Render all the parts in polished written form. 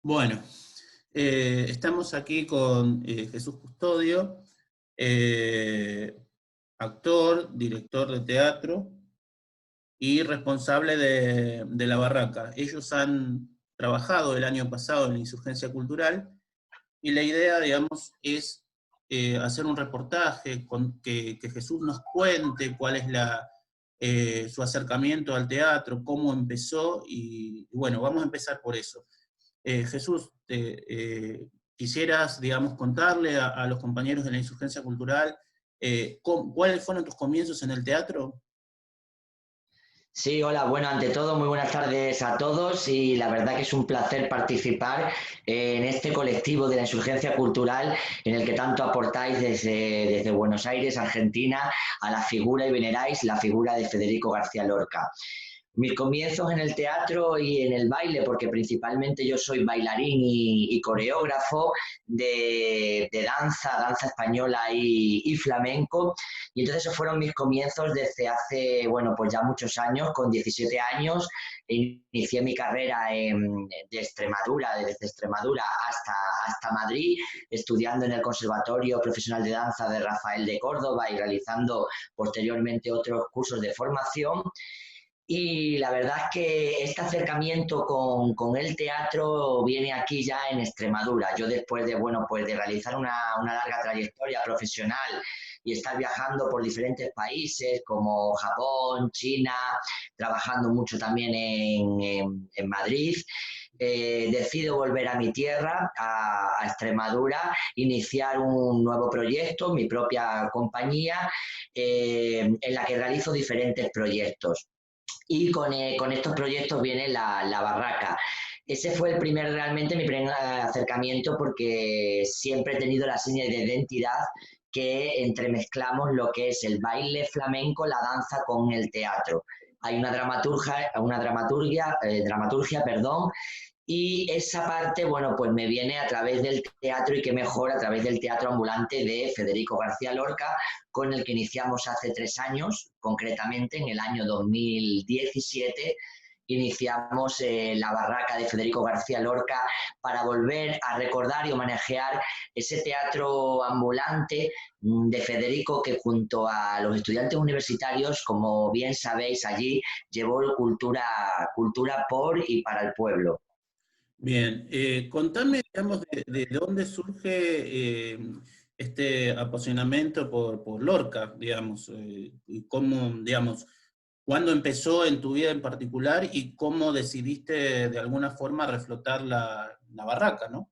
Bueno, estamos aquí con Jesús Custodio, eh, actor, director de teatro y responsable de La Barraca. Ellos han trabajado el año pasado en la Insurgencia Cultural y la idea, digamos, es hacer un reportaje que Jesús nos cuente cuál es su acercamiento al teatro, cómo empezó y bueno, vamos a empezar por eso. Jesús, quisieras, digamos, contarle a los compañeros de la Insurgencia Cultural cuáles fueron tus comienzos en el teatro. Sí, hola, bueno, ante todo, muy buenas tardes a todos y la verdad que es un placer participar en este colectivo de la insurgencia cultural en el que tanto aportáis desde Buenos Aires, Argentina, a la figura y veneráis la figura de Federico García Lorca. Mis comienzos en el teatro y en el baile, porque principalmente yo soy bailarín y coreógrafo de danza española y flamenco, y entonces esos fueron mis comienzos desde hace, bueno, pues ya muchos años, con 17 años, inicié mi carrera de Extremadura, desde Extremadura hasta Madrid, estudiando en el Conservatorio Profesional de Danza de Rafael de Córdoba y realizando posteriormente otros cursos de formación. Y la verdad es que este acercamiento con el teatro viene aquí ya en Extremadura. Yo después de, bueno, pues de realizar una larga trayectoria profesional y estar viajando por diferentes países como Japón, China, trabajando mucho también en Madrid, decido volver a mi tierra, a Extremadura, iniciar un nuevo proyecto, mi propia compañía, en la que realizo diferentes proyectos y con estos proyectos viene la barraca. Ese fue realmente mi primer acercamiento porque siempre he tenido la seña de identidad que entremezclamos lo que es el baile flamenco, la danza con el teatro. Hay dramaturgia, perdón, y esa parte, bueno, pues me viene a través del teatro y qué mejor a través del teatro ambulante de Federico García Lorca, con el que iniciamos hace 3 años, concretamente en el año 2017, iniciamos la barraca de Federico García Lorca para volver a recordar y homenajear ese teatro ambulante de Federico que junto a los estudiantes universitarios, como bien sabéis, allí llevó cultura por y para el pueblo. Bien, contame, digamos, de dónde surge este apasionamiento por Lorca, digamos, y cómo, digamos, cuándo empezó en tu vida en particular y cómo decidiste de alguna forma reflotar la barraca, ¿no?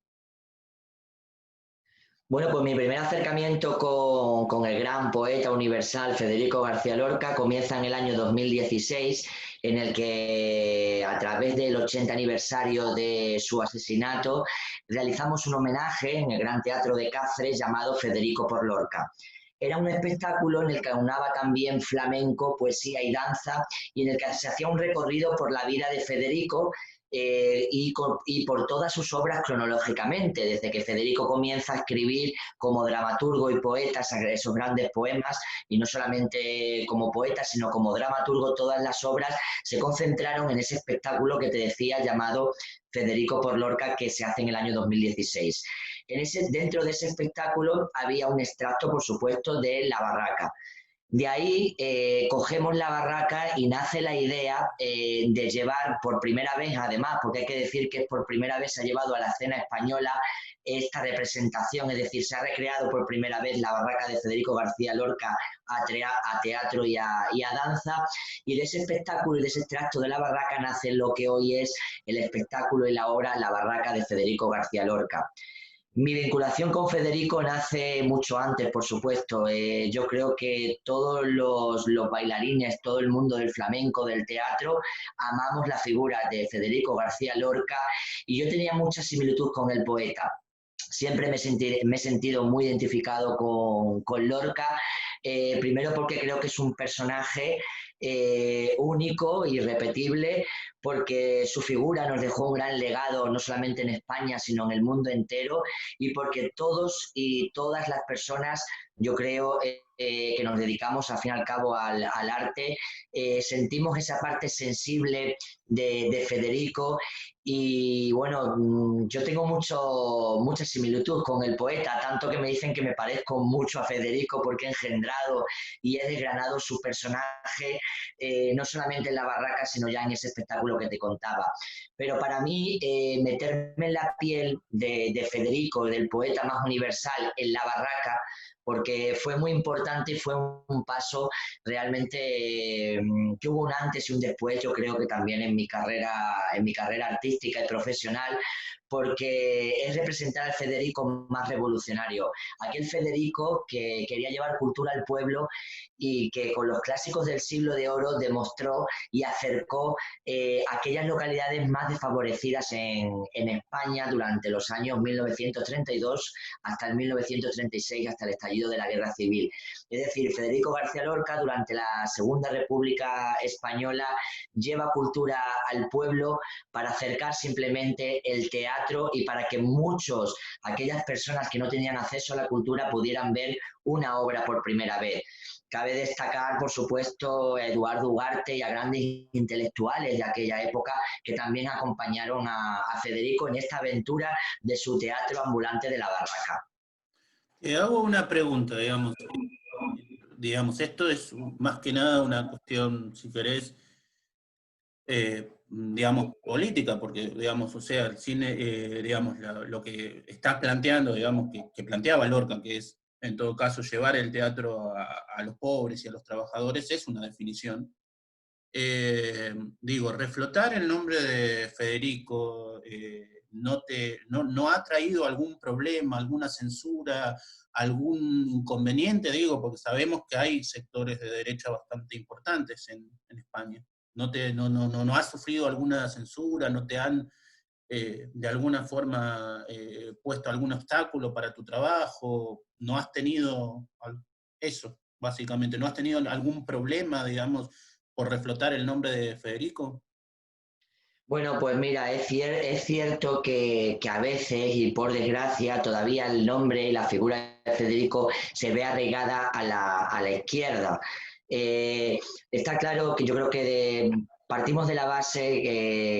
Bueno, pues mi primer acercamiento con el gran poeta universal Federico García Lorca comienza en el año 2016, en el que a través del 80 aniversario de su asesinato realizamos un homenaje en el Gran Teatro de Cáceres llamado Federico por Lorca. Era un espectáculo en el que aunaba también flamenco, poesía y danza, y en el que se hacía un recorrido por la vida de Federico y por todas sus obras cronológicamente, desde que Federico comienza a escribir como dramaturgo y poeta esos grandes poemas, y no solamente como poeta, sino como dramaturgo, todas las obras se concentraron en ese espectáculo que te decía llamado Federico por Lorca, que se hace en el año 2016. Dentro de ese espectáculo había un extracto, por supuesto, de La Barraca. De ahí cogemos la barraca y nace la idea de llevar por primera vez, además, porque hay que decir que por primera vez se ha llevado a la escena española esta representación, es decir, se ha recreado por primera vez la barraca de Federico García Lorca a teatro y a danza, y de ese espectáculo y de ese extracto de la barraca nace lo que hoy es el espectáculo y la obra La Barraca de Federico García Lorca. Mi vinculación con Federico nace mucho antes, por supuesto. Yo creo que todos los bailarines, todo el mundo del flamenco, del teatro, amamos la figura de Federico García Lorca y yo tenía mucha similitud con el poeta. Siempre me he sentido muy identificado con Lorca, primero porque creo que es un personaje único, irrepetible, porque su figura nos dejó un gran legado no solamente en España, sino en el mundo entero, y porque todos y todas las personas yo creo que nos dedicamos al fin y al cabo al arte, sentimos esa parte sensible de Federico y bueno, yo tengo mucha similitud con el poeta, tanto que me dicen que me parezco mucho a Federico porque he engendrado y he desgranado su personaje, no solamente en La Barraca, sino ya en ese espectáculo que te contaba. Pero para mí, meterme en la piel de Federico, del poeta más universal, en La Barraca, porque fue muy importante y fue un paso realmente que hubo un antes y un después, yo creo que también en mi carrera artística y profesional, porque es representar al Federico más revolucionario, aquel Federico que quería llevar cultura al pueblo y que con los clásicos del siglo de oro demostró y acercó aquellas localidades más desfavorecidas en España durante los años 1932 hasta el 1936, hasta el estallido de la Guerra Civil. Es decir, Federico García Lorca durante la Segunda República Española lleva cultura al pueblo para acercar simplemente el teatro y para que aquellas personas que no tenían acceso a la cultura pudieran ver una obra por primera vez. Cabe destacar, por supuesto, a Eduardo Ugarte y a grandes intelectuales de aquella época que también acompañaron a Federico en esta aventura de su teatro ambulante de La Barraca. Te hago una pregunta, digamos, esto es más que nada una cuestión, si querés, digamos, política, porque, digamos, o sea, el cine, digamos, lo que estás planteando, digamos, que planteaba Lorca, que es, en todo caso, llevar el teatro a los pobres y a los trabajadores, es una definición. Digo, reflotar el nombre de Federico no ha traído algún problema, alguna censura, algún inconveniente, digo, porque sabemos que hay sectores de derecha bastante importantes en España. No has sufrido alguna censura, no te han de alguna forma puesto algún obstáculo para tu trabajo, no has tenido eso, básicamente, no has tenido algún problema, digamos, por reflotar el nombre de Federico. Bueno, pues mira, es cierto que a veces, y por desgracia, todavía el nombre y la figura de Federico se ve arraigada a la izquierda. Está claro que yo creo que partimos de la base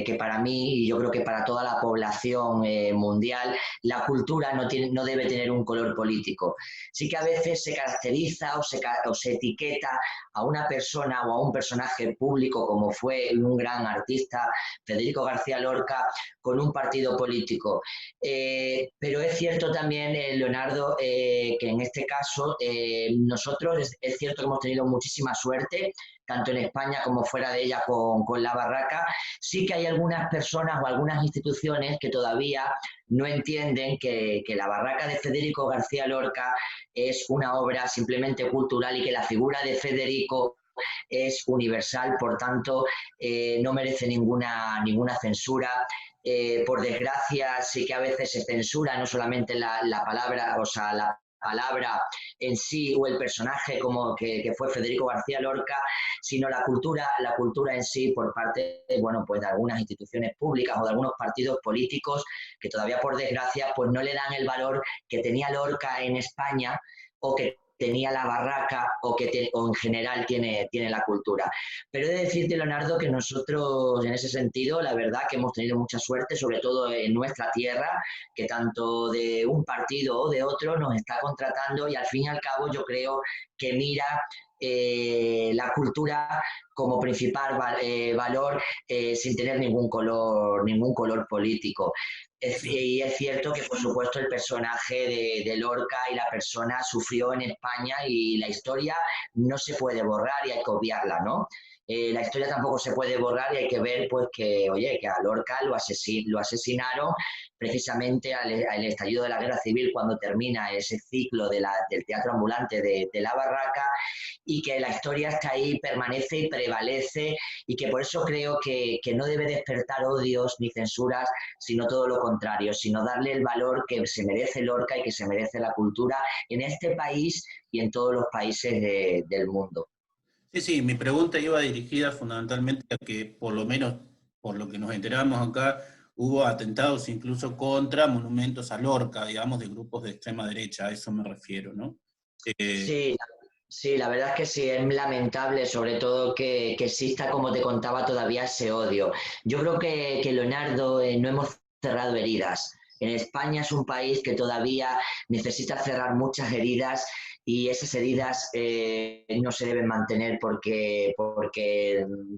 que para mí, y yo creo que para toda la población mundial, la cultura no debe tener un color político. Sí que a veces se caracteriza o se etiqueta a una persona o a un personaje público, como fue un gran artista Federico García Lorca, con un partido político. Pero es cierto también, Leonardo, que en este caso nosotros es cierto que hemos tenido muchísima suerte, tanto en España como fuera de ella con La Barraca. Sí que hay algunas personas o algunas instituciones que todavía no entienden que La Barraca de Federico García Lorca es una obra simplemente cultural y que la figura de Federico es universal, por tanto, no merece ninguna censura. Por desgracia, sí que a veces se censura no solamente la palabra, o sea, la palabra en sí o el personaje como que fue Federico García Lorca, sino la cultura en sí por parte, bueno, pues de algunas instituciones públicas o de algunos partidos políticos que todavía por desgracia pues no le dan el valor que tenía Lorca en España o que tenía La Barraca o en general tiene la cultura. Pero he de decirte, Leonardo, que nosotros en ese sentido, la verdad que hemos tenido mucha suerte, sobre todo en nuestra tierra, que tanto de un partido o de otro nos está contratando y al fin y al cabo yo creo que mira la cultura como principal valor sin tener ningún color político. Y es cierto que, por supuesto, el personaje de Lorca y la persona sufrió en España y la historia no se puede borrar y hay que obviarla, ¿no? La historia tampoco se puede borrar y hay que ver, pues, que, oye, que a Lorca lo asesinaron precisamente al estallido de la Guerra Civil cuando termina ese ciclo del teatro ambulante de La Barraca y que la historia está ahí, permanece y prevalece y que por eso creo que no debe despertar odios ni censuras, sino todo lo contrario, sino darle el valor que se merece Lorca y que se merece la cultura en este país y en todos los países del mundo. Sí, sí, mi pregunta iba dirigida fundamentalmente a que, por lo menos por lo que nos enteramos acá, hubo atentados incluso contra monumentos a Lorca, digamos, de grupos de extrema derecha, a eso me refiero, ¿no? Eh, Sí, sí, la verdad es que sí, es lamentable sobre todo que exista, como te contaba, todavía ese odio. Yo creo que Leonardo, no hemos cerrado heridas. En España es un país que todavía necesita cerrar muchas heridas y esas heridas no se deben mantener porque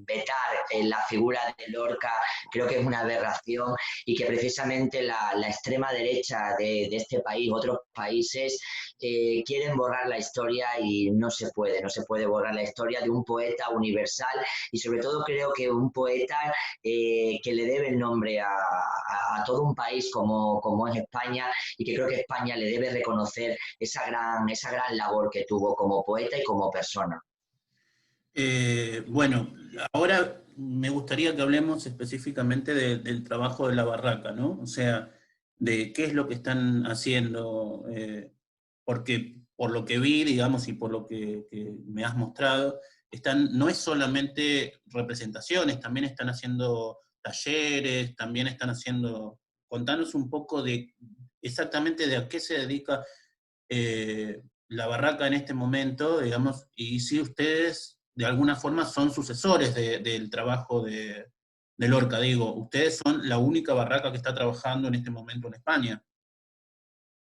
vetar la figura de Lorca creo que es una aberración y que precisamente la extrema derecha de este país, otros países, quieren borrar la historia y no se puede borrar la historia de un poeta universal y sobre todo creo que un poeta que le debe el nombre a todo un país como es España y que creo que España le debe reconocer esa gran labor que tuvo como poeta y como persona. bueno, ahora me gustaría que hablemos específicamente del trabajo de la barraca, ¿no? O sea, de qué es lo que están haciendo, porque por lo que vi, digamos, y por lo que me has mostrado, no es solamente representaciones, también están haciendo talleres, también están haciendo... Contanos un poco de exactamente de a qué se dedica la barraca en este momento, digamos, y si ustedes de alguna forma son sucesores del trabajo de Lorca, digo, ustedes son la única barraca que está trabajando en este momento en España.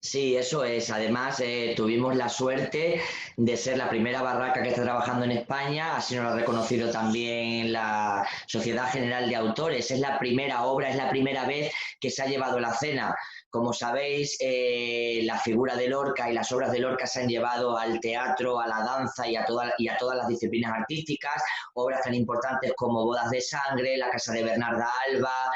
Sí, eso es. Además, tuvimos la suerte de ser la primera barraca que está trabajando en España, así nos lo ha reconocido también la Sociedad General de Autores. Es la primera obra, es la primera vez que se ha llevado la cena. Como sabéis, la figura de Lorca y las obras de Lorca se han llevado al teatro, a la danza y a todas las disciplinas artísticas, obras tan importantes como Bodas de Sangre, La Casa de Bernarda Alba,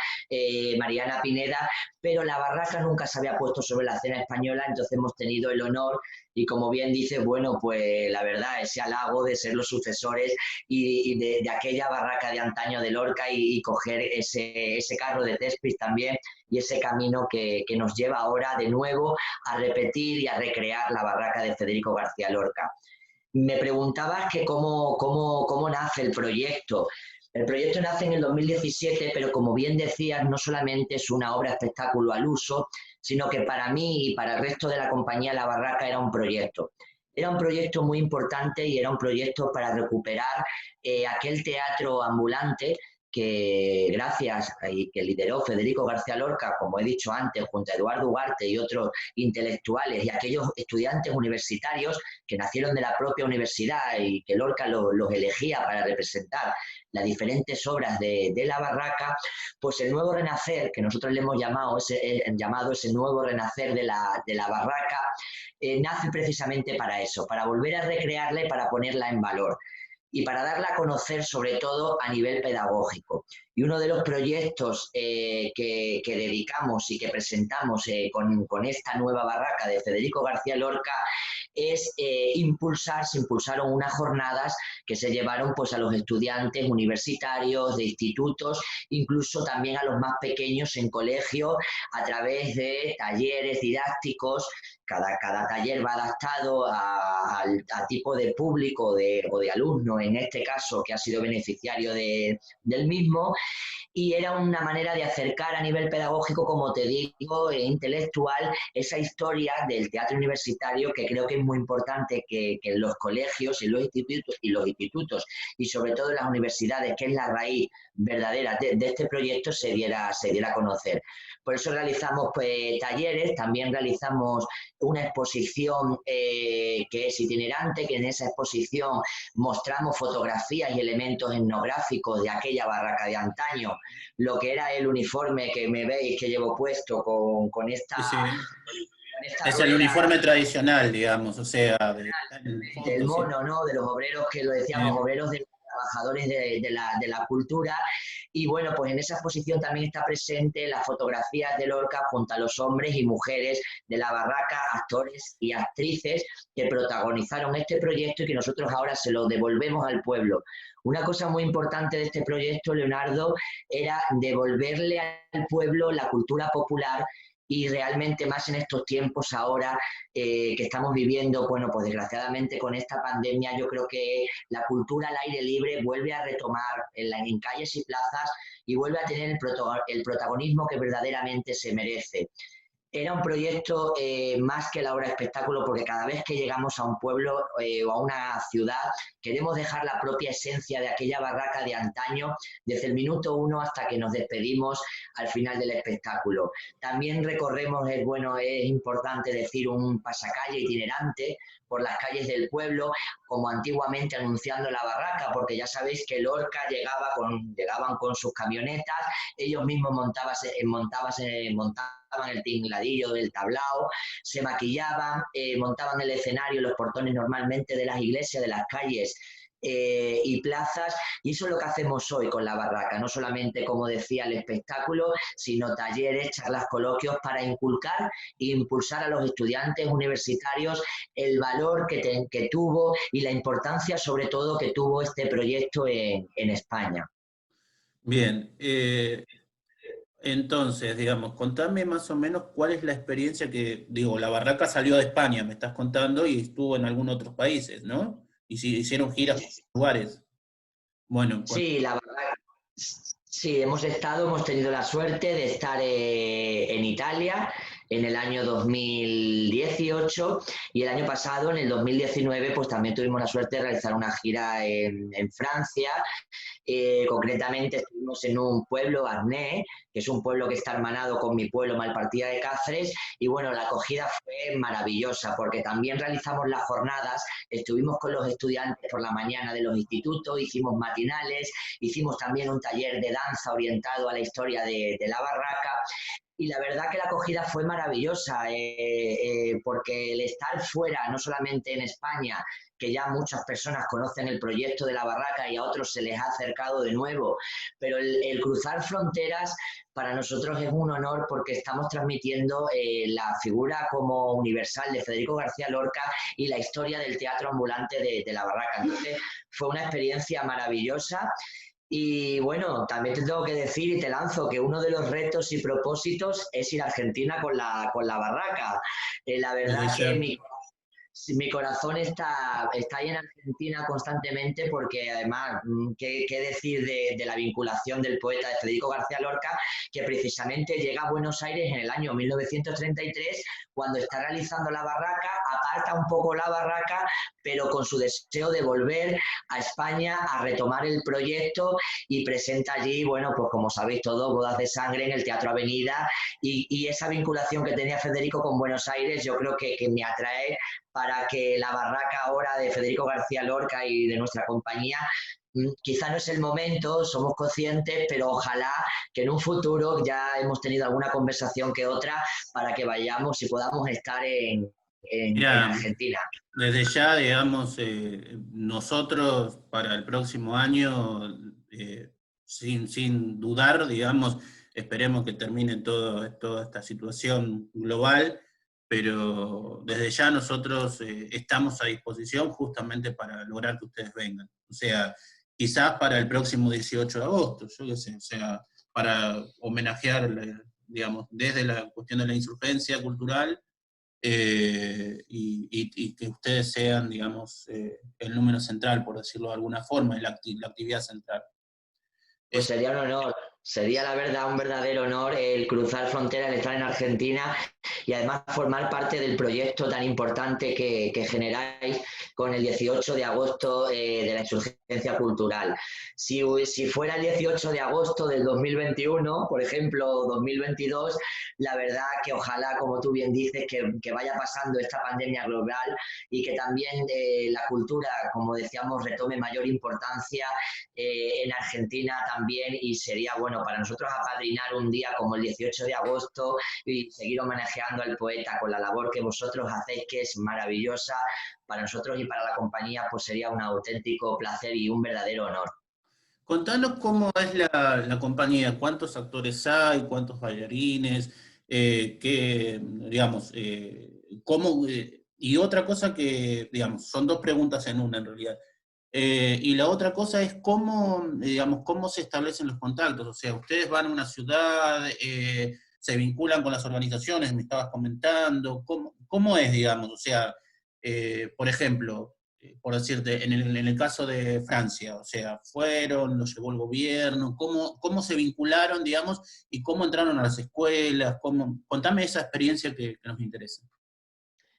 Mariana Pineda, pero la barraca nunca se había puesto sobre la escena española, entonces hemos tenido el honor y como bien dices, bueno, pues la verdad, ese halago de ser los sucesores y de aquella barraca de antaño de Lorca y coger ese carro de Thespis también y ese camino que nos lleva ahora de nuevo a repetir y a recrear la barraca de Federico García Lorca. Me preguntabas que cómo nace el proyecto. El proyecto nace en el 2017, pero como bien decías, no solamente es una obra espectáculo al uso, sino que para mí y para el resto de la compañía La Barraca era un proyecto. Era un proyecto muy importante y era un proyecto para recuperar aquel teatro ambulante que gracias y que lideró Federico García Lorca, como he dicho antes, junto a Eduardo Ugarte y otros intelectuales y aquellos estudiantes universitarios que nacieron de la propia universidad y que Lorca los elegía para representar las diferentes obras de la barraca, pues el nuevo renacer, que nosotros le hemos llamado ese nuevo renacer de la barraca, nace precisamente para eso, para volver a recrearla y para ponerla en valor y para darla a conocer sobre todo a nivel pedagógico. Y uno de los proyectos que dedicamos y que presentamos con esta nueva barraca de Federico García Lorca es se impulsaron unas jornadas que se llevaron pues a los estudiantes universitarios, de institutos, incluso también a los más pequeños en colegio a través de talleres didácticos. Cada taller va adaptado al tipo de público o de alumno, en este caso, que ha sido beneficiario del mismo, y era una manera de acercar a nivel pedagógico, como te digo, e intelectual, esa historia del teatro universitario que creo que es muy importante que en los colegios y los institutos y sobre todo en las universidades, que es la raíz verdadera de este proyecto, se diera a conocer. Por eso realizamos pues, talleres, también realizamos una exposición que es itinerante, que en esa exposición mostramos fotografías y elementos etnográficos de aquella barraca de antaño, lo que era el uniforme que me veis que llevo puesto Sí, sí. con esta Es el rueda uniforme tradicional, digamos, o sea, en del fotos, sí. mono, ¿no? De los obreros que lo decíamos, obreros de los trabajadores de la cultura. Y bueno, pues en esa exposición también está presente las fotografías de Lorca junto a los hombres y mujeres de la barraca, actores y actrices que protagonizaron este proyecto y que nosotros ahora se lo devolvemos al pueblo. Una cosa muy importante de este proyecto, Leonardo, era devolverle al pueblo la cultura popular y realmente más en estos tiempos ahora que estamos viviendo, bueno, pues desgraciadamente con esta pandemia yo creo que la cultura al aire libre vuelve a retomar en calles y plazas y vuelve a tener el protagonismo que verdaderamente se merece. Era un proyecto más que la obra de espectáculo, porque cada vez que llegamos a un pueblo o a una ciudad, queremos dejar la propia esencia de aquella barraca de antaño, desde el minuto uno hasta que nos despedimos al final del espectáculo. También recorremos, bueno, es importante decir, un pasacalle itinerante por las calles del pueblo, como antiguamente anunciando la barraca, porque ya sabéis que Lorca llegaban con sus camionetas, ellos mismos montaban el tingladillo del tablao, se maquillaban, montaban el escenario, los portones normalmente de las iglesias, de las calles y plazas, y eso es lo que hacemos hoy con la barraca, no solamente, como decía, el espectáculo, sino talleres, charlas, coloquios para inculcar e impulsar a los estudiantes universitarios el valor que tuvo y la importancia sobre todo que tuvo este proyecto en España. Bien, entonces, digamos, contame más o menos cuál es la experiencia que, digo, la Barraca salió de España, me estás contando, y estuvo en algunos otros países, ¿no? Y si hicieron giras por lugares. Bueno, Sí, la verdad, sí, hemos tenido la suerte de estar en Italia en el año 2018 y el año pasado, en el 2019, pues también tuvimos la suerte de realizar una gira en Francia. Concretamente estuvimos en un pueblo, Arnés, que es un pueblo que está hermanado con mi pueblo, Malpartida de Cáceres, y bueno, la acogida fue maravillosa porque también realizamos las jornadas, estuvimos con los estudiantes por la mañana de los institutos, hicimos matinales, hicimos también un taller de danza orientado a la historia de la barraca, y la verdad que la acogida fue maravillosa, porque el estar fuera, no solamente en España, que ya muchas personas conocen el proyecto de la barraca y a otros se les ha acercado de nuevo, pero el cruzar fronteras para nosotros es un honor porque estamos transmitiendo la figura como universal de Federico García Lorca y la historia del teatro ambulante de la barraca. Entonces fue una experiencia maravillosa. Y bueno, también te tengo que decir y te lanzo que uno de los retos y propósitos es ir a Argentina con la barraca. La desde verdad que ya. mi corazón está ahí en Argentina constantemente porque además, ¿qué decir de la vinculación del poeta de Federico García Lorca, que precisamente llega a Buenos Aires en el año 1933, cuando está realizando la barraca, aparta un poco la barraca, pero con su deseo de volver a España a retomar el proyecto y presenta allí, bueno, pues como sabéis todos, Bodas de Sangre en el Teatro Avenida y esa vinculación que tenía Federico con Buenos Aires yo creo que me atrae para que la barraca ahora de Federico García Lorca y de nuestra compañía, quizá no es el momento, somos conscientes, pero ojalá que en un futuro ya hemos tenido alguna conversación que otra para que vayamos y podamos estar en Mira, Argentina. desde ya, digamos, nosotros para el próximo año, sin dudar, digamos, esperemos que termine toda esta situación global, pero desde ya nosotros estamos a disposición justamente para lograr que ustedes vengan. O sea, quizás para el próximo 18 de agosto, yo qué sé, o sea, para homenajear, digamos, desde la cuestión de la insurgencia cultural, y que ustedes sean, digamos, el número central, por decirlo de alguna forma, la actividad central. Pues Es, sería un honor, sería la verdad un verdadero honor el cruzar fronteras, el estar en Argentina y además formar parte del proyecto tan importante que generáis con el 18 de agosto de la insurgencia cultural. Si fuera el 18 de agosto del 2021, por ejemplo, 2022, la verdad que ojalá, como tú bien dices, que vaya pasando esta pandemia global y que también la cultura, como decíamos, retome mayor importancia en Argentina también y sería bueno para nosotros apadrinar un día como el 18 de agosto y seguir homenajeando al poeta con la labor que vosotros hacéis, que es maravillosa para nosotros y para la compañía, pues sería un auténtico placer y un verdadero honor. contanos cómo es la compañía, cuántos actores hay, cuántos bailarines, digamos, cómo, y otra cosa que, digamos, son dos preguntas en una en realidad. Y la otra cosa es cómo, digamos, cómo se establecen los contactos. O sea, ustedes van a una ciudad, se vinculan con las organizaciones, me estabas comentando, cómo es, digamos? O sea, por ejemplo, por decirte, en el caso de Francia, o sea, fueron, los llevó el gobierno, cómo se vincularon, digamos, y cómo entraron a las escuelas, contame esa experiencia que nos interesa.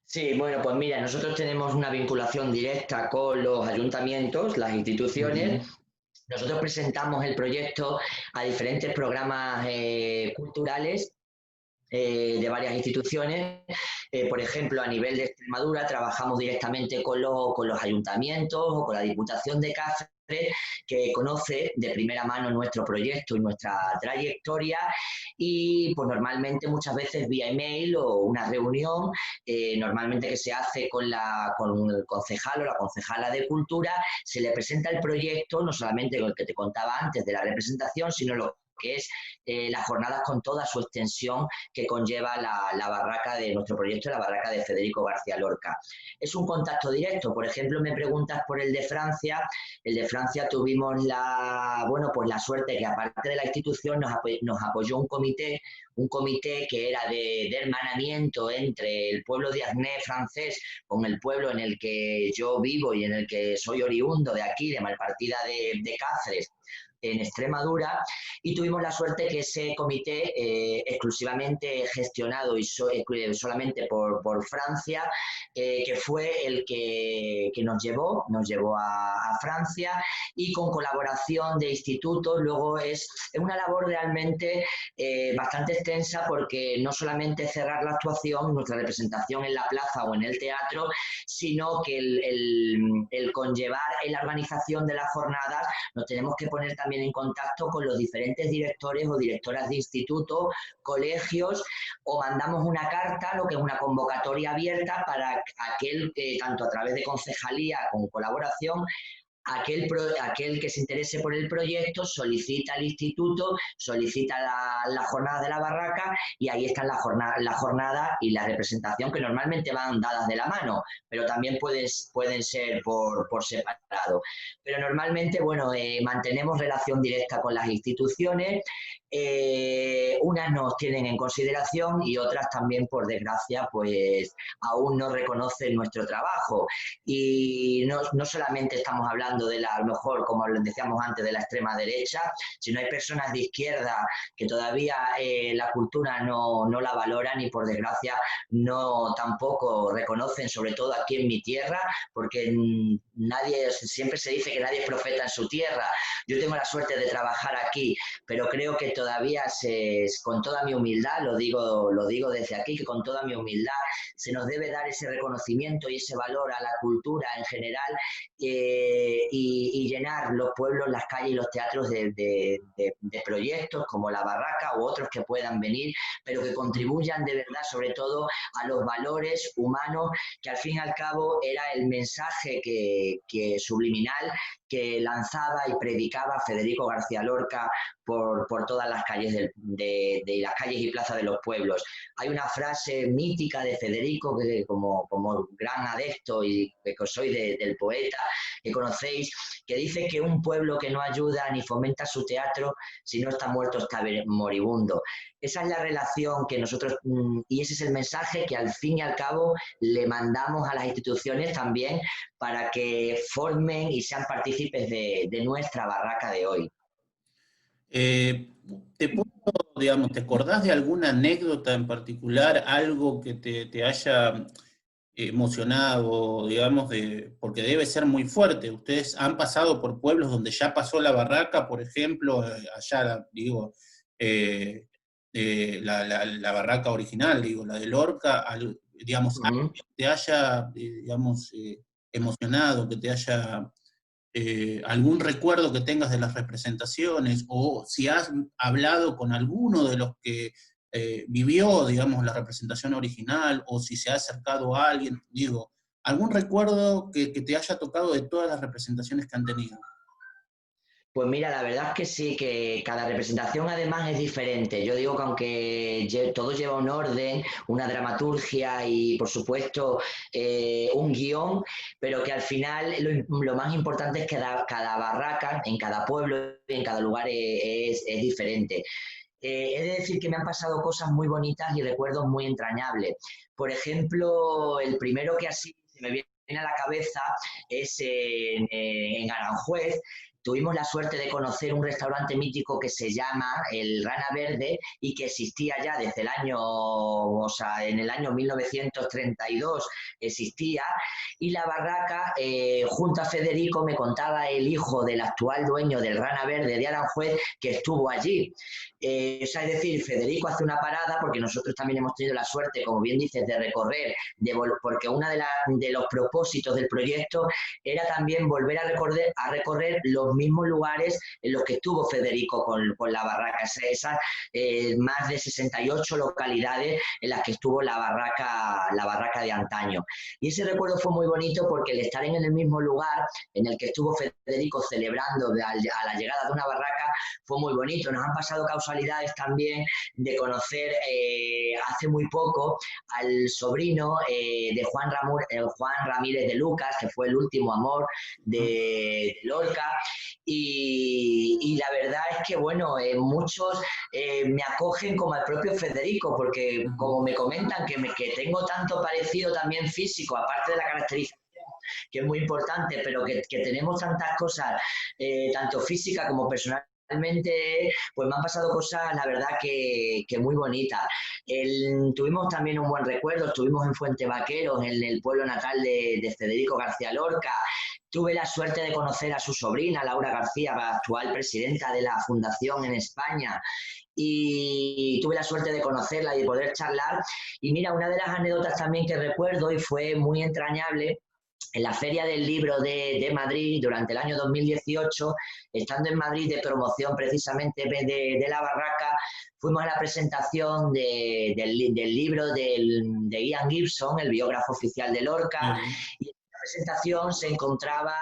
Sí, bueno, pues mira, nosotros tenemos una vinculación directa con los ayuntamientos, las instituciones. Ujú. Nosotros presentamos el proyecto a diferentes programas culturales de varias instituciones. Por ejemplo, a nivel de Extremadura trabajamos directamente con los ayuntamientos o con la Diputación de Cáceres, que conoce de primera mano nuestro proyecto y nuestra trayectoria, y pues normalmente muchas veces vía email o una reunión, normalmente que se hace con el concejal o la concejala de cultura, se le presenta el proyecto, no solamente el que te contaba antes de la representación, sino lo que es las jornadas con toda su extensión que conlleva la barraca de nuestro proyecto, la barraca de Federico García Lorca. Es un contacto directo. Por ejemplo, me preguntas por el de Francia. El de Francia tuvimos bueno, pues la suerte que aparte de la institución nos apoyó un comité que era de hermanamiento entre el pueblo de Arnés francés con el pueblo en el que yo vivo y en el que soy oriundo de aquí, de Malpartida de Cáceres, en Extremadura, y tuvimos la suerte que ese comité, exclusivamente gestionado y solamente por Francia, que fue el que nos llevó a Francia, y con colaboración de institutos. Luego es una labor realmente bastante extensa, porque no solamente cerrar la actuación, nuestra representación en la plaza o en el teatro, sino que el conllevar en la organización de las jornadas nos tenemos que poner también en contacto con los diferentes directores o directoras de institutos, colegios, o mandamos una carta, lo que es una convocatoria abierta para aquel que, tanto a través de concejalía con colaboración, aquel que se interese por el proyecto solicita al instituto, solicita la jornada de la barraca, y ahí están la jornada y la representación, que normalmente van dadas de la mano, pero también pueden ser por separado. Pero normalmente, bueno, mantenemos relación directa con las instituciones. Unas nos tienen en consideración y otras también, por desgracia, pues aún no reconocen nuestro trabajo. Y no solamente estamos hablando a lo mejor, como les decíamos antes, de la extrema derecha, sino hay personas de izquierda que todavía la cultura no la valoran, y por desgracia no tampoco reconocen, sobre todo aquí en mi tierra, porque siempre se dice que nadie es profeta en su tierra. Yo tengo la suerte de trabajar aquí, pero creo que todavía con toda mi humildad, lo digo desde aquí, que con toda mi humildad se nos debe dar ese reconocimiento y ese valor a la cultura en general, y llenar los pueblos, las calles y los teatros de proyectos como La Barraca u otros que puedan venir, pero que contribuyan de verdad, sobre todo, a los valores humanos, que al fin y al cabo era el mensaje subliminal que lanzaba y predicaba Federico García Lorca por todas las calles de las calles y plazas de los pueblos. Hay una frase mítica de Federico, que como gran adepto y que soy del poeta, que conocéis, que dice que un pueblo que no ayuda ni fomenta su teatro, si no está muerto, está moribundo. Esa es la relación que nosotros, y ese es el mensaje que al fin y al cabo le mandamos a las instituciones también, para que formen y sean partícipes de nuestra barraca de hoy. Eh, digamos, ¿te acordás de alguna anécdota en particular, algo que te haya emocionado, digamos, porque debe ser muy fuerte? Ustedes han pasado por pueblos donde ya pasó la barraca, por ejemplo, allá, digo, eh, la barraca original, digo, la de Lorca, digamos, algo que te haya, digamos, emocionado, que te haya algún recuerdo que tengas de las representaciones, o si has hablado con alguno de los que vivió, digamos, la representación original, o si se ha acercado a alguien, digo, algún recuerdo que te haya tocado de todas las representaciones que han tenido. Pues mira, la verdad es que sí, que cada representación además es diferente. Yo digo que aunque todo lleva un orden, una dramaturgia y por supuesto un guión, pero que al final lo más importante es que cada barraca, en cada pueblo, en cada lugar es diferente. He de decir que me han pasado cosas muy bonitas y recuerdos muy entrañables. Por ejemplo, el primero que así se me viene viene a la cabeza es en Aranjuez. Tuvimos la suerte de conocer un restaurante mítico que se llama el Rana Verde y que existía ya desde el año, o sea, en el año 1932 existía, y la barraca, junto a Federico, me contaba el hijo del actual dueño del Rana Verde de Aranjuez que estuvo allí. O sea, es decir, Federico hace una parada, porque nosotros también hemos tenido la suerte, como bien dices, de recorrer, porque uno de los propósitos del proyecto era también volver a recorrer los mismos lugares en los que estuvo Federico con la barraca, esas más de 68 localidades en las que estuvo la barraca de antaño. Y ese recuerdo fue muy bonito porque el estar en el mismo lugar en el que estuvo Federico celebrando a la llegada de una barraca fue muy bonito. Nos han pasado causalidades también de conocer hace muy poco al sobrino de Juan Ramírez de Lucas, que fue el último amor de Lorca, y la verdad es que, bueno, muchos me acogen como al propio Federico, porque como me comentan que tengo tanto parecido también físico, aparte de la caracterización, que es muy importante, pero que tenemos tantas cosas, tanto física como personal, realmente, pues me han pasado cosas, la verdad, que muy bonitas. Tuvimos también un buen recuerdo, estuvimos en Fuente Vaqueros, en el pueblo natal de Federico García Lorca. Tuve la suerte de conocer a su sobrina, Laura García, actual presidenta de la Fundación en España, y tuve la suerte de conocerla y de poder charlar. Y mira, una de las anécdotas también que recuerdo y fue muy entrañable, en la Feria del Libro de Madrid, durante el año 2018, estando en Madrid de promoción precisamente de la barraca, fuimos a la presentación del libro de Ian Gibson, el biógrafo oficial de Lorca, y en la presentación se encontraba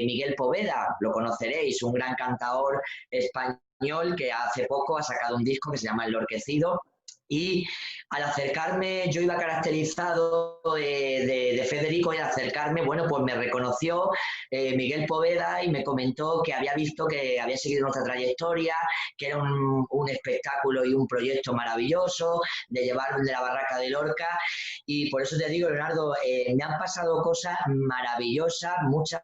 Miguel Poveda, lo conoceréis, un gran cantador español que hace poco ha sacado un disco que se llama El Lorquecido. Y al acercarme, yo iba caracterizado de Federico, y al acercarme, bueno, pues me reconoció Miguel Poveda y me comentó que había visto que había seguido nuestra trayectoria, que era un espectáculo y un proyecto maravilloso de llevar de la barraca de Lorca. Y por eso te digo, Leonardo, me han pasado cosas maravillosas, muchas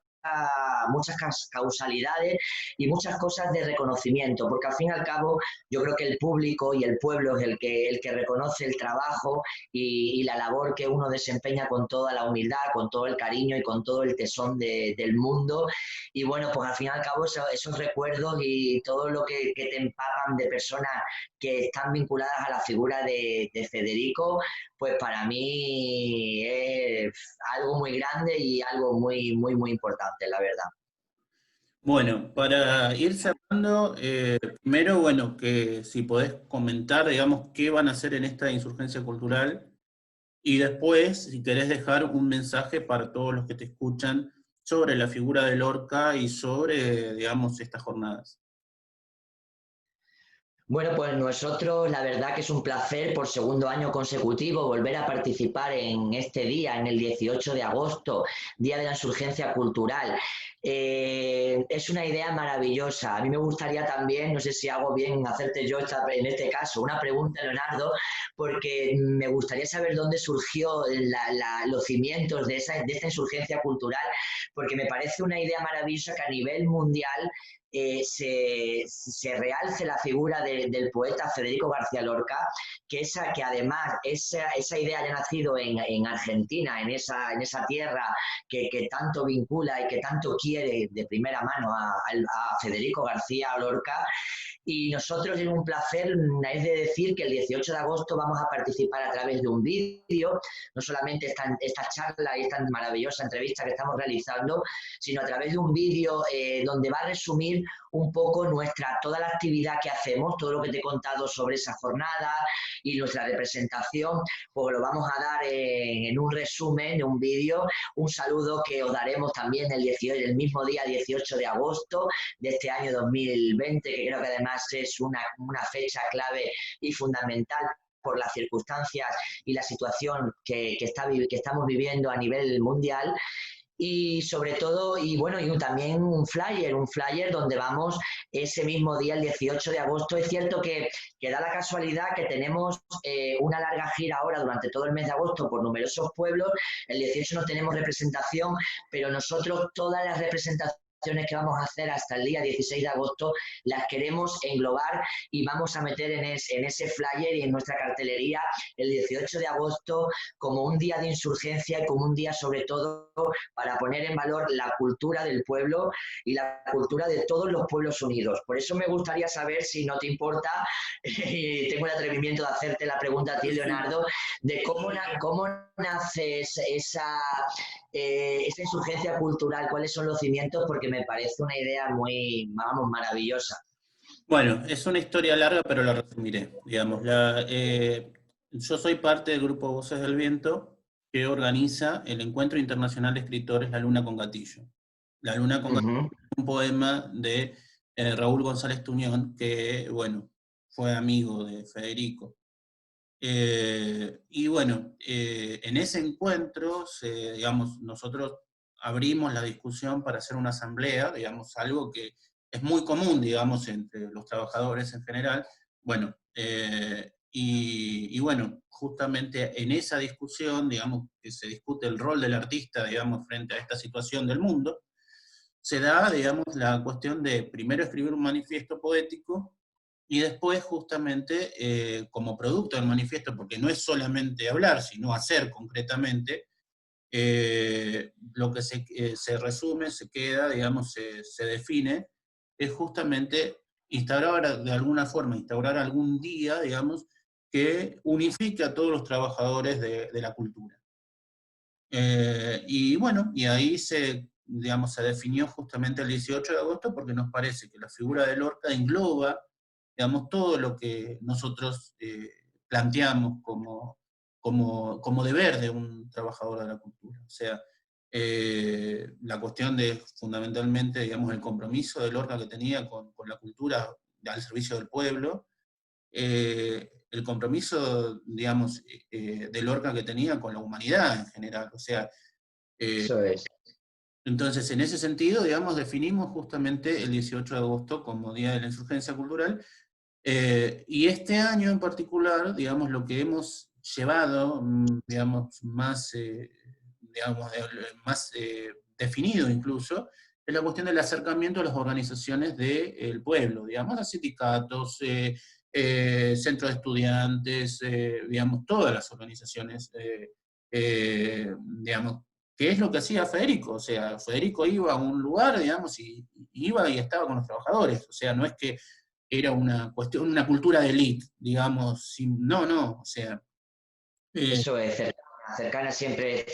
causalidades y muchas cosas de reconocimiento, porque al fin y al cabo yo creo que el público y el pueblo es el que reconoce el trabajo y la labor que uno desempeña con toda la humildad, con todo el cariño y con todo el tesón del mundo. Y bueno, pues al fin y al cabo esos recuerdos y todo lo que te empapan de personas que están vinculadas a la figura de Federico, pues para mí es algo muy grande y algo muy, muy, muy importante, la verdad. Bueno, para ir cerrando, primero, bueno, que si podés comentar, digamos, qué van a hacer en esta insurgencia cultural, y después, si querés dejar un mensaje para todos los que te escuchan sobre la figura de Lorca y sobre, digamos, estas jornadas. Bueno, pues nosotros la verdad que es un placer por segundo año consecutivo volver a participar en este día, en el 18 de agosto, Día de la Insurgencia Cultural. Es una idea maravillosa. A mí me gustaría también, no sé si hago bien hacerte yo en este caso una pregunta, Leonardo, porque me gustaría saber dónde surgió los cimientos de esta insurgencia cultural, porque me parece una idea maravillosa que a nivel mundial se realce la figura del poeta Federico García Lorca, que además esa idea haya nacido en Argentina, en esa tierra que tanto vincula y que tanto quiere de primera mano a Federico García Lorca. Y nosotros es un placer, es de decir que el 18 de agosto vamos a participar a través de un vídeo, no solamente esta charla y esta maravillosa entrevista que estamos realizando, sino a través de un vídeo donde va a resumir un poco toda la actividad que hacemos, todo lo que te he contado sobre esa jornada y nuestra representación, pues lo vamos a dar en un resumen, en un vídeo, un saludo que os daremos también el mismo día 18 de agosto de este año 2020, que creo que además es una fecha clave y fundamental por las circunstancias y la situación que estamos viviendo a nivel mundial. y sobre todo, y bueno, y también un flyer donde vamos ese mismo día, el 18 de agosto. Es cierto que da la casualidad que tenemos una larga gira ahora durante todo el mes de agosto por numerosos pueblos. El 18 no tenemos representación, pero nosotros todas las representaciones que vamos a hacer hasta el día 16 de agosto las queremos englobar y vamos a meter en ese flyer y en nuestra cartelería el 18 de agosto como un día de insurgencia y como un día sobre todo para poner en valor la cultura del pueblo y la cultura de todos los pueblos unidos. Por eso me gustaría saber, si no te importa, y tengo el atrevimiento de hacerte la pregunta a ti, Leonardo, de cómo nace esa insurgencia cultural, cuáles son los cimientos, porque me parece una idea muy, vamos, maravillosa. Bueno, es una historia larga, pero la resumiré. Digamos, yo soy parte del grupo Voces del Viento, que organiza el Encuentro Internacional de Escritores La Luna con Gatillo. La Luna con Gatillo es un poema de Raúl González Tuñón, que, bueno, fue amigo de Federico. Y bueno, en ese encuentro, digamos, nosotros abrimos la discusión para hacer una asamblea, digamos, algo que es muy común, digamos, entre los trabajadores en general. Bueno, y bueno, justamente en esa discusión, digamos, que se discute el rol del artista, digamos, frente a esta situación del mundo, se da, digamos, la cuestión de primero escribir un manifiesto poético y después justamente como producto del manifiesto, porque no es solamente hablar, sino hacer concretamente, lo que se resume, se queda, digamos, se define, es justamente instaurar de alguna forma, instaurar algún día, digamos, que unifique a todos los trabajadores de la cultura. Y bueno, y ahí digamos, se definió justamente el 18 de agosto porque nos parece que la figura de Lorca engloba, digamos, todo lo que nosotros planteamos como deber de un trabajador de la cultura. O sea, la cuestión de fundamentalmente, digamos, el compromiso de Lorca que tenía con la cultura al servicio del pueblo, el compromiso, digamos, de Lorca que tenía con la humanidad en general. O sea, Eso es. entonces, en ese sentido, digamos, definimos justamente el 18 de agosto como Día de la Insurgencia Cultural, y este año en particular, digamos, lo que hemos llevado, digamos, más definido incluso, es la cuestión del acercamiento a las organizaciones del pueblo, digamos, a sindicatos, centros de estudiantes, digamos, todas las organizaciones, digamos, que es lo que hacía Federico. O sea, Federico iba a un lugar, digamos, y iba y estaba con los trabajadores. O sea, no es que era una cuestión, una cultura de élite, digamos, no, o sea. Eso es, cercano siempre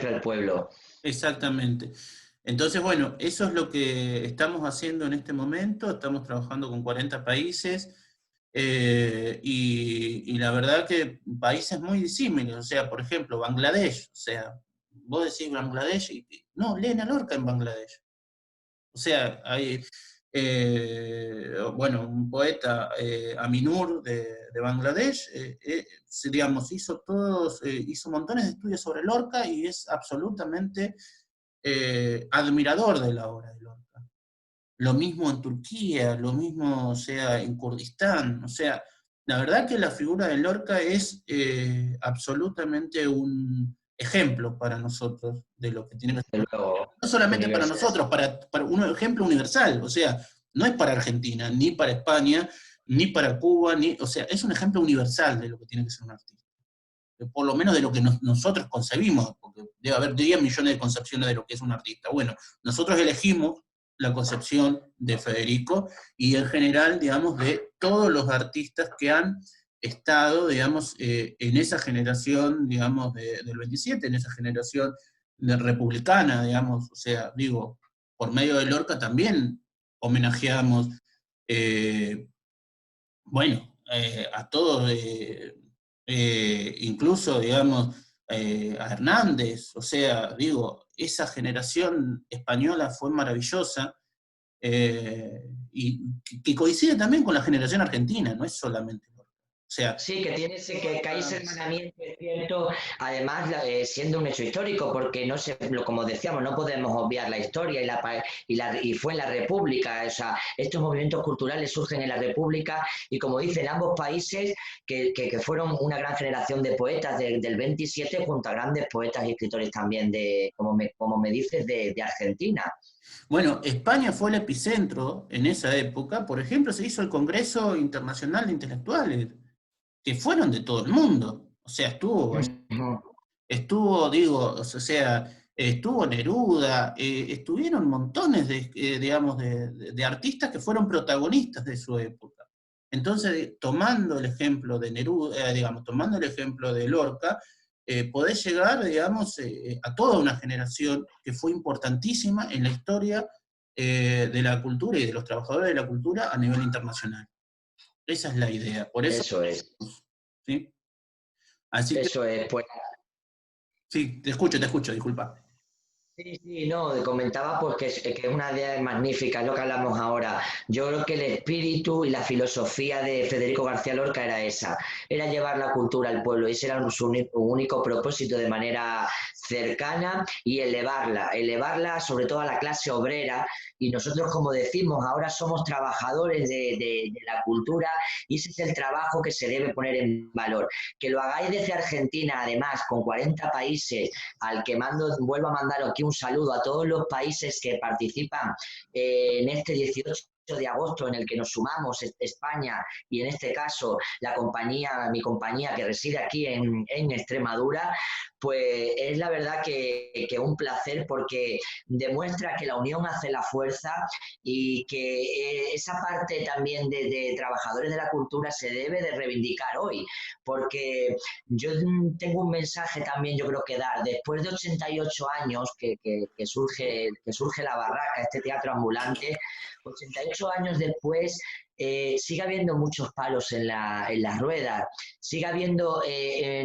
al pueblo. Exactamente. Entonces, bueno, eso es lo que estamos haciendo en este momento. Estamos trabajando con 40 países, y la verdad que países muy disímiles. O sea, por ejemplo, Bangladesh. O sea, vos decís Bangladesh y no, Lena Lorca en Bangladesh. O sea, hay, bueno, un poeta, Aminur de Bangladesh, digamos, hizo montones de estudios sobre Lorca y es absolutamente admirador de la obra de Lorca. Lo mismo en Turquía, lo mismo, o sea, en Kurdistán. O sea, la verdad que la figura de Lorca es absolutamente un ejemplo para nosotros de lo que tiene que ser. Luego, No solamente para universal. nosotros, para un ejemplo universal. O sea, no es para Argentina, ni para España, ni para Cuba, o sea, es un ejemplo universal de lo que tiene que ser un artista. Por lo menos de lo que nosotros concebimos, porque debe haber 10 millones de concepciones de lo que es un artista. Bueno, nosotros elegimos la concepción de Federico y en general, digamos, de todos los artistas que han estado, digamos, en esa generación, digamos, del 27, en esa generación de republicana, digamos. O sea, digo, por medio de Lorca también homenajeamos, bueno, a todos, incluso, digamos, a Hernández. O sea, digo, esa generación española fue maravillosa, y que coincide también con la generación argentina, no es solamente Lorca. sea, Sí, que tiene que hay ese hermanamiento, es cierto, además siendo un hecho histórico, porque no se, como decíamos, no podemos obviar la historia y fue en la República, o sea, estos movimientos culturales surgen en la República y como dicen ambos países, que fueron una gran generación de poetas del 27 junto a grandes poetas y escritores también como me dices, de Argentina. bueno, España fue el epicentro en esa época. Por ejemplo, se hizo el Congreso Internacional de Intelectuales, que fueron de todo el mundo. O sea, digo, o sea, estuvo Neruda, estuvieron montones de, digamos, de artistas que fueron protagonistas de su época. Entonces, tomando el ejemplo de Neruda, digamos, tomando el ejemplo de Lorca, podés llegar, digamos, a toda una generación que fue importantísima en la historia de la cultura y de los trabajadores de la cultura a nivel internacional. Esa es la idea. Por eso, Eso es, ¿sí? Así que, eso es. Pues sí, te escucho, disculpa. sí, sí, no, comentaba pues que es una idea magnífica, es lo que hablamos ahora. Yo creo que el espíritu y la filosofía de Federico García Lorca era esa, era llevar la cultura al pueblo, y ese era su único propósito de manera cercana y elevarla sobre todo a la clase obrera. Y nosotros, como decimos, ahora somos trabajadores de la cultura y ese es el trabajo que se debe poner en valor. Que lo hagáis desde Argentina, además, con 40 países al que vuelvo a mandar aquí un saludo a todos los países que participan en este 18 de agosto en el que nos sumamos España y en este caso mi compañía que reside aquí en Extremadura, pues es la verdad que un placer porque demuestra que la unión hace la fuerza y que esa parte también de trabajadores de la cultura se debe de reivindicar hoy, porque yo tengo un mensaje también, yo creo que dar. Después de 88 años que surge La Barraca, este teatro ambulante, 88 años después, sigue habiendo muchos palos en las ruedas, sigue habiendo,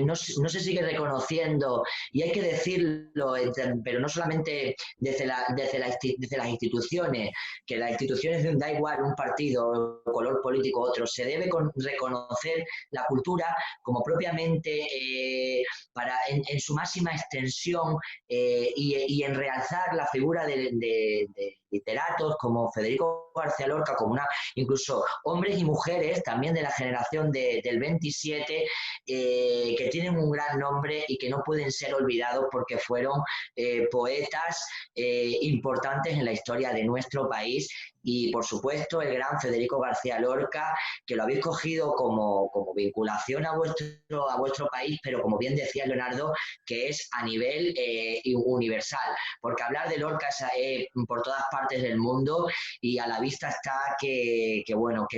no se sigue reconociendo, y hay que decirlo, pero no solamente desde las instituciones, que las instituciones da igual un partido, color político u otro, se debe reconocer la cultura como propiamente en su máxima extensión y en realzar la figura de literatos como Federico García Lorca, como incluso hombres y mujeres también de la generación del 27 que tienen un gran nombre y que no pueden ser olvidados porque fueron poetas importantes en la historia de nuestro país y por supuesto el gran Federico García Lorca, que lo habéis cogido como vinculación a vuestro país, pero como bien decía Leonardo, que es a nivel universal, porque hablar de Lorca es por todas partes del mundo y a la vista está bueno, que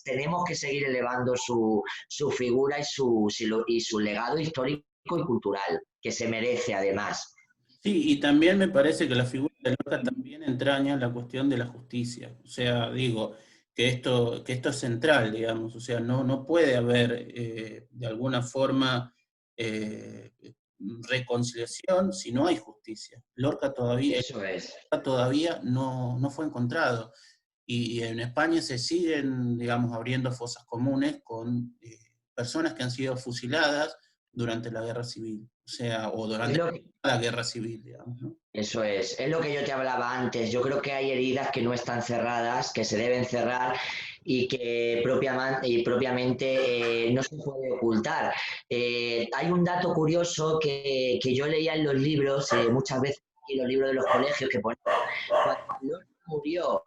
tenemos que seguir elevando su figura y su legado histórico y cultural, que se merece además. Sí, y también me parece que la figura de Lorca también entraña la cuestión de la justicia. O sea, digo, que esto es central, digamos. O sea, no puede haber de alguna forma eh, reconciliación si no hay justicia. Lorca Eso es. todavía no fue encontrado. Y en España se siguen, digamos, abriendo fosas comunes con personas que han sido fusiladas durante la guerra civil. O sea, o Es durante lo, la guerra civil, digamos, ¿no? Eso es lo que yo te hablaba antes. Yo creo que hay heridas que no están cerradas, que se deben cerrar y que propiamente no se puede ocultar. Hay un dato curioso que yo leía en los libros, muchas veces en los libros de los colegios, que ponía, cuando Lorca murió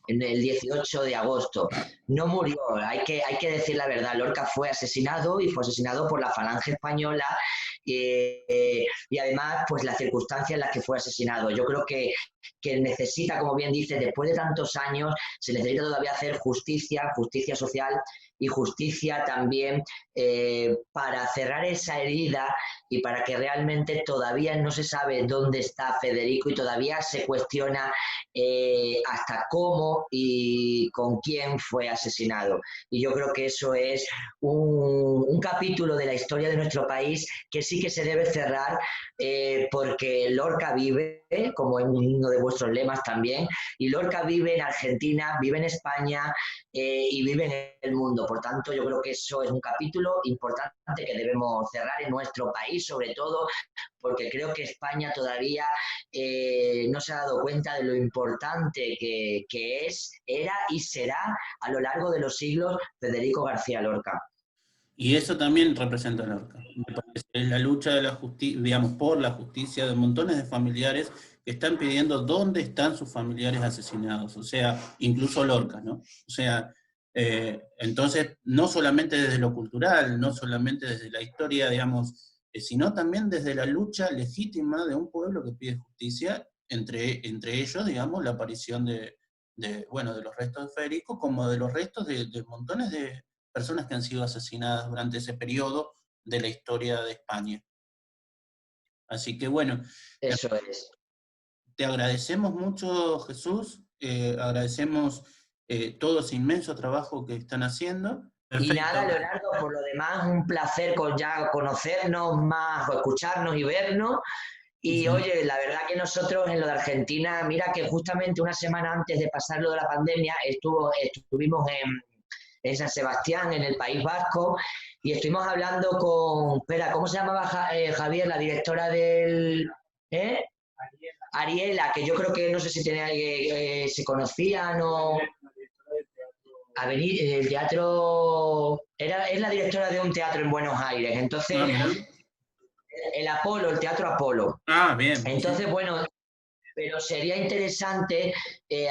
en el 18 de agosto, no murió, hay que decir la verdad, Lorca fue asesinado y fue asesinado por la Falange Española y además pues las circunstancias en las que fue asesinado. Yo creo que necesita, como bien dice, después de tantos años, se necesita todavía hacer justicia social y justicia también para cerrar esa herida y para que realmente todavía no se sabe dónde está Federico y todavía se cuestiona hasta cómo y con quién fue asesinado. Y yo creo que eso es un capítulo de la historia de nuestro país que sí que se debe cerrar porque Lorca vive, como en uno de vuestros lemas también, y Lorca vive en Argentina, vive en España y vive en el mundo. todo. Por tanto, yo creo que eso es un capítulo importante que debemos cerrar en nuestro país, sobre todo, porque creo que España todavía no se ha dado cuenta de lo importante que era y será a lo largo de los siglos Federico García Lorca. Y eso también representa Lorca. Me parece, es la lucha de la justicia, digamos, por la justicia de montones de familiares que están pidiendo dónde están sus familiares asesinados. O sea, incluso Lorca, ¿no? O sea, entonces, no solamente desde lo cultural, no solamente desde la historia, digamos, sino también desde la lucha legítima de un pueblo que pide justicia, entre ellos, digamos, la aparición bueno, de los restos de Federico, como de los restos de montones de personas que han sido asesinadas durante ese periodo de la historia de España. Así que bueno, eso es. Te agradecemos mucho, Jesús, agradecemos todo ese inmenso trabajo que están haciendo. Y Perfecto. nada, Leonardo, por lo demás, un placer ya conocernos más, o escucharnos y vernos. Y oye, la verdad que nosotros en lo de Argentina, mira que justamente una semana antes de pasar lo de la pandemia, estuvimos en San Sebastián, en el País Vasco, y estuvimos hablando con, espera, ¿cómo se llamaba Javier, la directora del... ¿eh? Ariela, que yo creo que no sé si tenía, se conocían o... el teatro... es la directora de un teatro en Buenos Aires, entonces... el Apolo, el Teatro Apolo. Bien. Entonces, Sí. bueno, pero sería interesante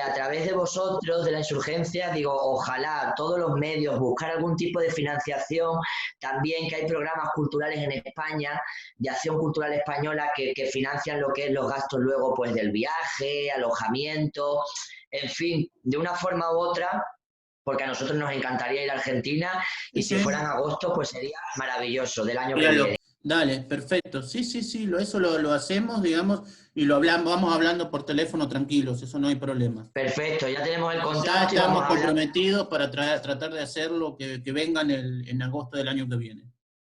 a través de vosotros, de la insurgencia, digo, ojalá todos los medios buscar algún tipo de financiación, también que hay programas culturales en España, de acción cultural española, que financian lo que es los gastos luego pues del viaje, alojamiento, en fin, de una forma u otra, porque a nosotros nos encantaría ir a Argentina y si fuera en agosto pues sería maravilloso del año que viene. Dale, perfecto. Sí, eso lo hacemos, digamos, y lo hablamos, vamos hablando por teléfono tranquilos, eso no hay problema. Perfecto, ya tenemos el contacto. Ya estamos comprometidos para tratar de hacerlo, que vengan en agosto del año que viene.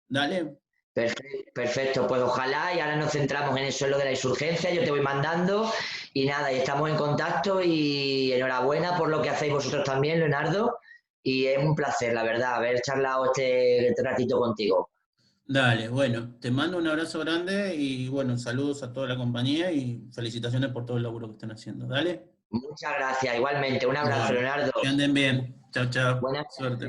Dale. Perfecto, pues ojalá y ahora nos centramos en eso, en lo de la insurgencia, yo te voy mandando y nada, y estamos en contacto y enhorabuena por lo que hacéis vosotros también, Leonardo, y es un placer, la verdad, haber charlado este ratito contigo. Dale, bueno, te mando un abrazo grande y bueno, saludos a toda la compañía y felicitaciones por todo el laburo que están haciendo. Dale. Muchas gracias, igualmente, un abrazo, Leonardo. Que anden bien. Chao, chao. Buenas Suerte.